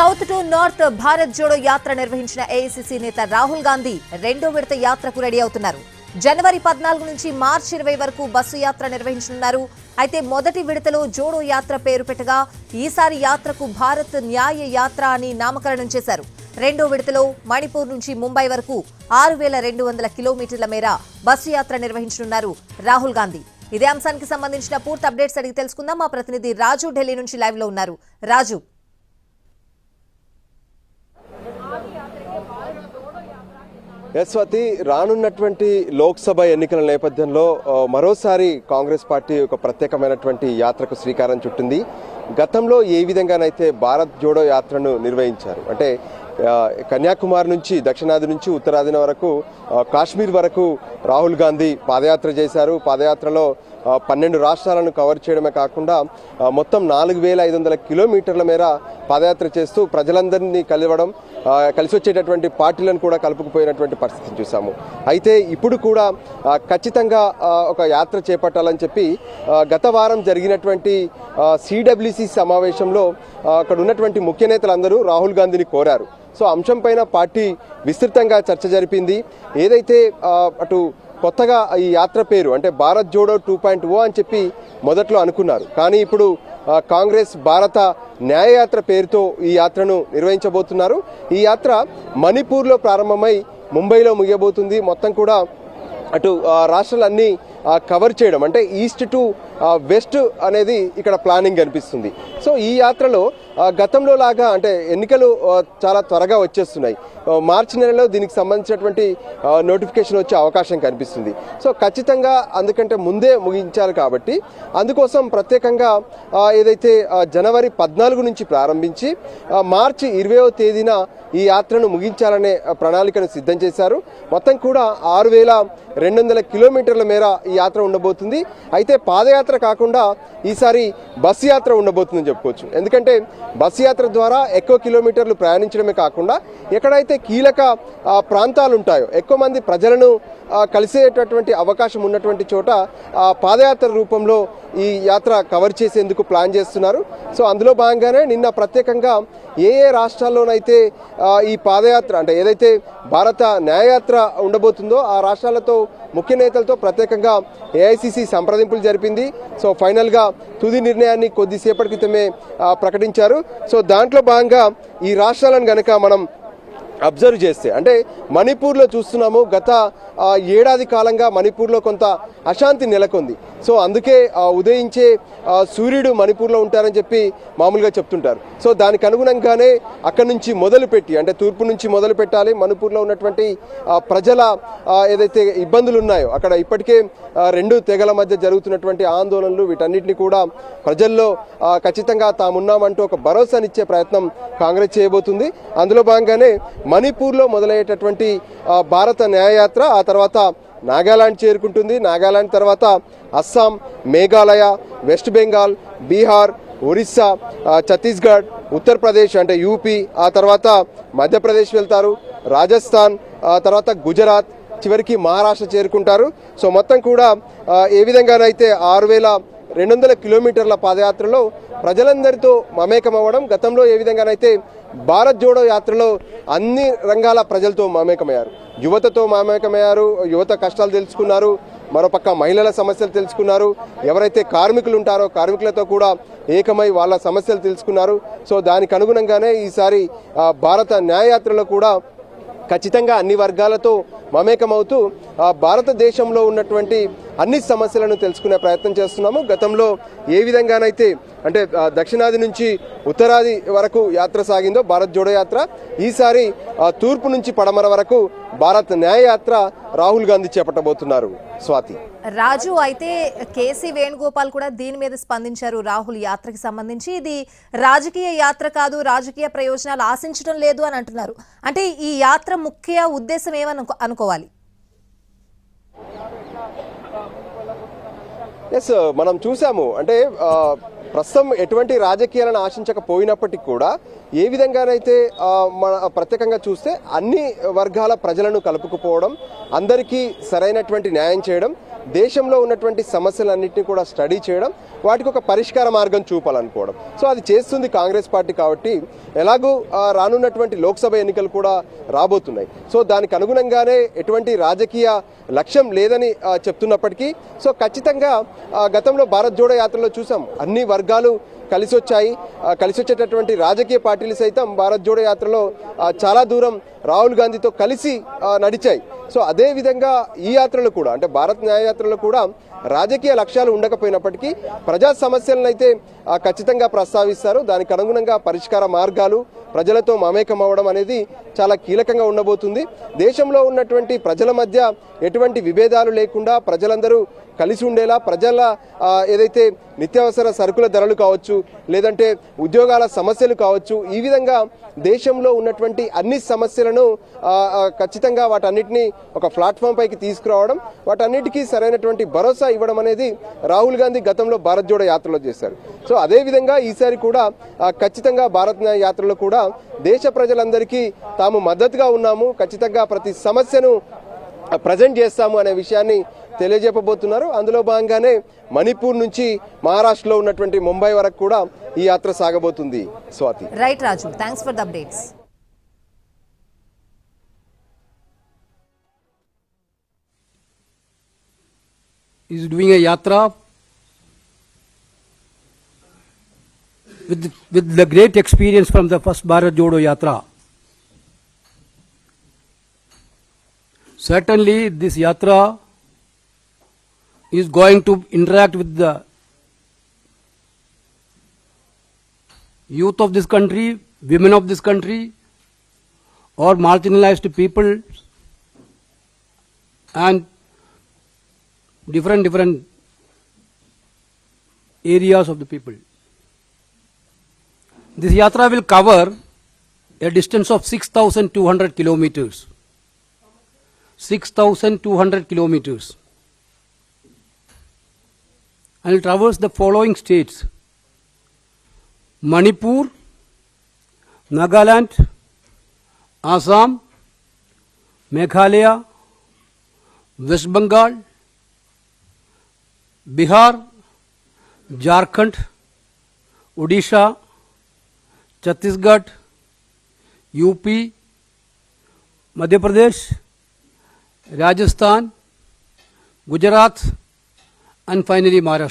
South to north Bharat Jodo Yatra నిర్వహించిన AICC నేత రాహుల్ గాంధీ రెండో విడత యాత్రకు రెడీ అవుతున్నారు. జనవరి 14 నుంచి మార్చి 20 వరకు బస్సు యాత్ర నిర్వహించనున్నారు. అయితే మొదటి విడతలో జోడో యాత్ర పేరు పెట్టగా ఈసారి యాత్రకు భారత్ న్యాయ యాత్ర అని నామకరణం చేశారు. రెండో విడతలో మణిపూర్ నుంచి ముంబై వరకు 6200 కిలోమీటర్ల మేర బస్సు యాత్ర నిర్వహించనున్నారు రాహుల్ గాంధీ. ఇదే అంశానికి సంబంధించిన పూర్తి అప్డేట్స్ అడిగి తెలుసుకుందాం. మా ప్రతినిధి రాజు ఢిల్లీ నుంచి లైవ్ లో ఉన్నారు. రాజు, యశ్వతి, రానున్నటువంటి లోక్సభ ఎన్నికల నేపథ్యంలో మరోసారి కాంగ్రెస్ పార్టీ ఒక ప్రత్యేకమైనటువంటి యాత్రకు శ్రీకారం చుట్టింది. గతంలో ఏ విధంగానైతే భారత్ జోడో యాత్రను నిర్వహించారు, అంటే కన్యాకుమారి నుంచి దక్షిణాది నుంచి ఉత్తరాదిన వరకు కాశ్మీర్ వరకు రాహుల్ గాంధీ పాదయాత్ర చేశారు. పాదయాత్రలో 12 రాష్ట్రాలను కవర్ చేయడమే కాకుండా మొత్తం 4500 కిలోమీటర్ల మేర పాదయాత్ర చేస్తూ ప్రజలందరినీ కలిసి వచ్చేటటువంటి పార్టీలను కూడా కలుపుకుపోయినటువంటి పరిస్థితిని చూసాము. అయితే ఇప్పుడు కూడా ఖచ్చితంగా ఒక యాత్ర చేపట్టాలని చెప్పి గత వారం జరిగినటువంటి సిడబ్ల్యూసి సమావేశంలో అక్కడ ఉన్నటువంటి ముఖ్య నేతలందరూ రాహుల్ గాంధీని కోరారు. సో అంశంపైన పార్టీ విస్తృతంగా చర్చ జరిపింది. ఏదైతే అటు కొత్తగా ఈ యాత్ర పేరు అంటే భారత్ జోడో 2.0 అని చెప్పి మొదట్లో అనుకున్నారు, కానీ ఇప్పుడు కాంగ్రెస్ భారత న్యాయయాత్ర పేరుతో ఈ యాత్రను నిర్వహించబోతున్నారు. ఈ యాత్ర మణిపూర్లో ప్రారంభమై ముంబైలో ముగియబోతుంది. మొత్తం కూడా అటు రాష్ట్రాలన్నీ కవర్ చేయడం, అంటే ఈస్ట్ టు వెస్ట్ అనేది ఇక్కడ ప్లానింగ్ కనిపిస్తుంది. సో ఈ యాత్రలో గతంలో లాగా అంటే ఎన్నికలు చాలా త్వరగా వచ్చేస్తున్నాయి. మార్చి నెలలో దీనికి సంబంధించినటువంటి నోటిఫికేషన్ వచ్చే అవకాశం కనిపిస్తుంది. సో ఖచ్చితంగా అందుకంటే ముందే ముగించాలి కాబట్టి అందుకోసం ప్రత్యేకంగా ఏదైతే జనవరి 14 నుంచి ప్రారంభించి మార్చి 20వ తేదీన ఈ యాత్రను ముగించాలనే ప్రణాళికను సిద్ధం చేశారు. మొత్తం కూడా 6200 కిలోమీటర్ల మేర ఈ యాత్ర ఉండబోతుంది. అయితే పాదయాత్ర కాకుండా ఈసారి బస్సు యాత్ర ఉండబోతుందని చెప్పుకోవచ్చు. ఎందుకంటే బస్సు యాత్ర ద్వారా ఎక్కువ కిలోమీటర్లు ప్రయాణించడమే కాకుండా ఎక్కడైతే కీలక ప్రాంతాలు ఉంటాయో ఎక్కువ మంది ప్రజలను కలిసేటటువంటి అవకాశం ఉన్నటువంటి చోట పాదయాత్ర రూపంలో ఈ యాత్ర కవర్ చేసేందుకు ప్లాన్ చేస్తున్నారు. సో అందులో భాగంగానే నిన్న ప్రత్యేకంగా ఏ రాష్ట్రాల్లోనైతే ఈ పాదయాత్ర అంటే ఏదైతే భారత న్యాయయాత్ర ఉండబోతుందో ఆ రాష్ట్రాలతో ముఖ్య నేతలతో ప్రత్యేకంగా ఏఐసీసీ సంప్రదింపులు జరిపింది. సో ఫైనల్గా తుది నిర్ణయాన్ని కొద్దిసేపటి క్రితమే ప్రకటించారు. సో దాంట్లో భాగంగా ఈ రాష్ట్రాలను గనక మనం అబ్జర్వ్ చేస్తే అంటే మణిపూర్లో చూస్తున్నాము, గత ఏడాది కాలంగా మణిపూర్లో కొంత అశాంతి నెలకొంది. సో అందుకే ఉదయించే సూర్యుడు మణిపూర్లో ఉంటారని చెప్పి మామూలుగా చెప్తుంటారు. సో దానికి అనుగుణంగానే అక్కడి నుంచి మొదలుపెట్టి అంటే తూర్పు నుంచి మొదలు పెట్టాలి. మణిపూర్లో ఉన్నటువంటి ప్రజల ఏదైతే ఇబ్బందులు ఉన్నాయో అక్కడ ఇప్పటికే 2 తెగల మధ్య జరుగుతున్నటువంటి ఆందోళనలు వీటన్నిటిని కూడా ప్రజల్లో ఖచ్చితంగా తామున్నామంటూ ఒక భరోసానిచ్చే ప్రయత్నం కాంగ్రెస్ చేయబోతుంది. అందులో భాగంగానే మణిపూర్లో మొదలయ్యేటటువంటి భారత న్యాయయాత్ర ఆ తర్వాత నాగాలాండ్ చేరుకుంటుంది. నాగాలాండ్ తర్వాత అస్సాం, మేఘాలయ, వెస్ట్ బెంగాల్, బీహార్, ఒరిస్సా, ఛత్తీస్గఢ్, ఉత్తరప్రదేశ్ అంటే యూపీ, ఆ తర్వాత మధ్యప్రదేశ్ వెళ్తారు, రాజస్థాన్, ఆ తర్వాత గుజరాత్, చివరికి మహారాష్ట్ర చేరుకుంటారు. సో మొత్తం కూడా ఏ విధంగానైతే 6200 కిలోమీటర్ల పాదయాత్రలో ప్రజలందరితో మమేకమవ్వడం, గతంలో ఏ విధంగానైతే భారత్ జోడో యాత్రలో అన్ని రంగాల ప్రజలతో మమేకమయ్యారు, యువతతో మమేకమయ్యారు, యువత కష్టాలు తెలుసుకున్నారు, మరోపక్క మహిళల సమస్యలు తెలుసుకున్నారు, ఎవరైతే కార్మికులు ఉంటారో కార్మికులతో కూడా ఏకమై వాళ్ళ సమస్యలు తెలుసుకున్నారు. సో దానికి అనుగుణంగానే ఈసారి భారత న్యాయయాత్రలో కూడా ఖచ్చితంగా అన్ని వర్గాలతో మమేకమవుతూ భారతదేశంలో ఉన్నటువంటి అన్ని సమస్యలను తెలుసుకునే ప్రయత్నం చేస్తున్నాము. గతంలో ఏ విధంగానైతే అంటే దక్షిణాది నుంచి ఉత్తరాది వరకు యాత్ర సాగిందో భారత్ జోడో యాత్ర, ఈసారి తూర్పు నుంచి పడమర వరకు భారత్ న్యాయ యాత్ర రాహుల్ గాంధీ చేపట్టబోతున్నారు. స్వాతి, రాజు, అయితే కేసీ వేణుగోపాల్ కూడా దీని మీద స్పందించారు. రాహుల్ యాత్రకి సంబంధించి ఇది రాజకీయ యాత్ర కాదు, రాజకీయ ప్రయోజనాలు ఆశించడం లేదు అని అంటున్నారు. అంటే ఈ యాత్ర ముఖ్య ఉద్దేశం ఏమని అనుకోవాలి? ఎస్, మనం చూసాము అంటే ప్రస్తుతం ఎటువంటి రాజకీయాలను ఆశించకపోయినప్పటికీ కూడా ఏ విధంగానైతే మన ప్రత్యేకంగా చూస్తే అన్ని వర్గాల ప్రజలను కలుపుకుపోవడం, అందరికీ సరైనటువంటి న్యాయం చేయడం, దేశంలో ఉన్నటువంటి సమస్యలన్నింటినీ కూడా స్టడీ చేయడం, వాటికి ఒక పరిష్కార మార్గం చూపాలనుకోవడం. సో అది చేస్తుంది కాంగ్రెస్ పార్టీ. కాబట్టి ఎలాగూ రానున్నటువంటి లోక్సభ ఎన్నికలు కూడా రాబోతున్నాయి. సో దానికి అనుగుణంగానే ఎటువంటి రాజకీయ లక్ష్యం లేదని చెప్తున్నప్పటికీ సో ఖచ్చితంగా గతంలో భారత్ జోడో యాత్రలో చూసాం, అన్ని వర్గాలు కలిసి వచ్చేటటువంటి రాజకీయ పార్టీలు సైతం భారత్ జోడో యాత్రలో చాలా దూరం రాహుల్ గాంధీతో కలిసి నడిచాయి. సో అదే విధంగా ఈ యాత్రలో కూడా, అంటే భారత్ న్యాయ యాత్రలో కూడా రాజకీయ లక్ష్యాలు ఉండకపోయినప్పటికీ ప్రజా సమస్యలను అయితే ఖచ్చితంగా ప్రస్తావిస్తారు. దానికి అనుగుణంగా పరిష్కార మార్గాలు, ప్రజలతో మమేకం అవ్వడం అనేది చాలా కీలకంగా ఉండబోతుంది. దేశంలో ఉన్నటువంటి ప్రజల మధ్య ఎటువంటి విభేదాలు లేకుండా ప్రజలందరూ కలిసి ఉండేలా, ప్రజల ఏదైతే నిత్యావసర సరుకుల ధరలు కావచ్చు, లేదంటే ఉద్యోగాల సమస్యలు కావచ్చు, ఈ విధంగా దేశంలో ఉన్నటువంటి అన్ని సమస్యలను ఖచ్చితంగా వాటన్నిటినీ ఒక ప్లాట్ఫామ్ పైకి తీసుకురావడం, వాటన్నిటికీ సరైనటువంటి భరోసా ఇవ్వడం అనేది రాహుల్ గాంధీ గతంలో భారత్ జోడో యాత్రలో చేశారు. సో అదేవిధంగా ఈసారి కూడా ఖచ్చితంగా భారత్ న్యాయ యాత్రలో కూడా దేశ ప్రజలందరికీ తాము మద్దతుగా ఉన్నాము, ఖచ్చితంగా ప్రతి సమస్యను ప్రజెంట్ చేస్తాము అనే విషయాన్ని తెలియజెప్పబోతున్నారు. అందులో భాగంగానే మణిపూర్ నుంచి మహారాష్ట్రలో ఉన్నటువంటి ముంబై వరకు కూడా ఈ యాత్ర సాగబోతుంది. Swathi. Right Raju, thanks for the updates. Is doing a yatra with the great experience from the first Bharat Jodo Yatra. Certainly this yatra is going to interact with the youth of this country, women of this country, or marginalized people, and different areas of the people. This yatra will cover a distance of 6,200 kilometers. 6,200 kilometers. And will traverse the following states: Manipur, Nagaland, Assam, Meghalaya, West Bengal, Bihar, Jharkhand, Odisha, Chhattisgarh, UP, Madhya Pradesh, Rajasthan, Gujarat, and finally Maharashtra.